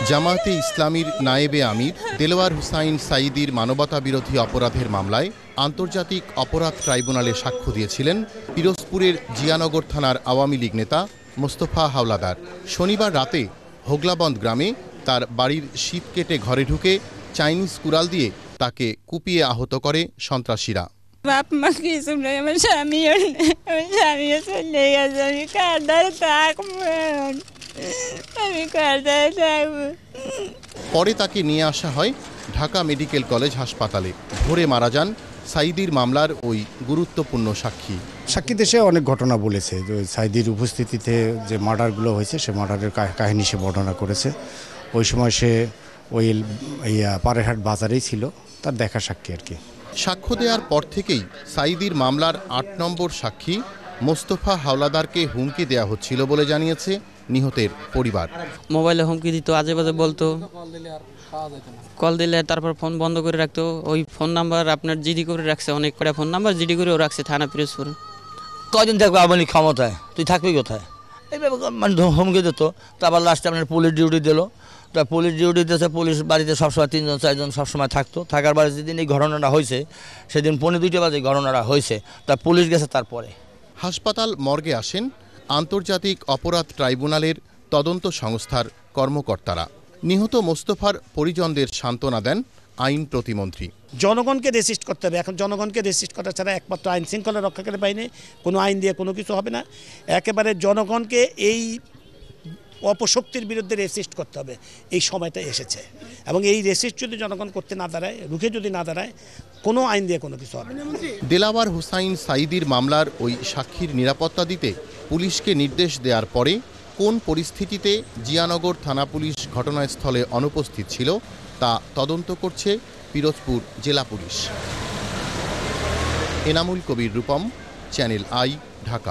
জামায়াতে ইসলামীর নায়েবে আমির দেলোয়ার হুসাইন সাঈদীর মানবতাবিরোধী অপরাধের মামলায় আন্তর্জাতিক অপরাধ ট্রাইব্যুনালে সাক্ষ্য দিয়েছিলেন পিরোজপুরের জিয়ানগর থানার আওয়ামী লীগ নেতা মোস্তফা হাওলাদার। শনিবার রাতে হোগলাবন্দ গ্রামে তার বাড়ির শীত কেটে ঘরে ঢুকে চাইনিজ কুড়াল দিয়ে তাকে কুপিয়ে আহত করে সন্ত্রাসীরা। বাপ মা কিছু নেই, আমার স্বামীও চলে গেছে, আমি কার দ্বারা থাকবো, আমি কার দ্বারা থাকবো। পরে তাকে নিয়ে আসা হয় ঢাকা মেডিকেল কলেজ হাসপাতালে। ভোরে মারা যান সাঈদীর মামলার ওই গুরুত্বপূর্ণ সাক্ষী। সাক্ষী দেশে অনেক ঘটনা বলেছে, যে সাঈদীর উপস্থিতিতে যে মার্ডারগুলো হয়েছে সে মার্ডারের কাহিনী সে বর্ণনা করেছে। ওই সময় সে ওই পাড়েরহাট বাজারেই ছিল, তার দেখা সাক্ষী আর কি। সাক্ষ্য দেওয়ার পর থেকেই সাঈদীর মামলার ৮ নম্বর সাক্ষী মোস্তফা হাওলাদারকে হুমকি দেওয়া হচ্ছিল বলে জানিয়েছে নিহতের পরিবার। মোবাইলে হুমকি দিত, আজে বাজে বলতো, কল দিলে তারপর ফোন বন্ধ করে রাখতো। ওই ফোন নাম্বার আপনার জিডি করে রাখছে, অনেক কটা ফোন নাম্বার জিডি করেও রাখছে থানা পিরোজপুর। কদিন থাকবে আওয়ামী ক্ষমতায়, তুই থাকবি কোথায়, এইভাবে মানে হুমকি দিত। তারপর লাস্টে আপনার পুলিশ ডিউটি দিল। তা পুলিশ ডিউটি দিয়েছে, পুলিশ বাড়িতে সবসময় 3জন 4জন সবসময় থাকতো। থাকার বাড়ি যেদিন এই ঘটনাটা হয়েছে সেদিন 2:45 বাজে ঘটনাটা হয়েছে, তা পুলিশ গেছে তারপরে। হাসপাতাল মর্গে আসেন আন্তর্জাতিক অপরাধ ট্রাইব্যুনালের তদন্ত সংস্থার কর্মকর্তারা। নিহত মোস্তফার পরিজনদের সান্ত্বনা দেন আইন প্রতিমন্ত্রী। জনগণকে রেসিস্ট করতে হবে। এখন জনগণকে রেসিস্ট করা ছাড়া একমাত্র আইন শৃঙ্খলা রক্ষাকারী বাহিনী, কোনো আইন দিয়ে কোনো কিছু হবে না। একেবারে জনগণকে এই অপশক্তির বিরুদ্ধে রেসিস্ট করতে হবে, এই সময়টা এসেছে। এবং এই রেসিস্ট যদি জনগণ করতে না দাঁড়ায়, রুখে যদি না দাঁড়ায়, কোনো আইন দিয়ে কোনো কিছু হবে না। দেলোয়ার হুসাইন সাঈদীর মামলার ওই সাক্ষীর নিরাপত্তা দিতে পুলিশকে নির্দেশ দেওয়ার পরে কোন পরিস্থিতিতে জিয়ানগর থানা পুলিশ ঘটনাস্থলে অনুপস্থিত ছিল তা তদন্ত করছে পিরোজপুর জেলা police. Enamul Kabir Rupam, channel I, Dhaka.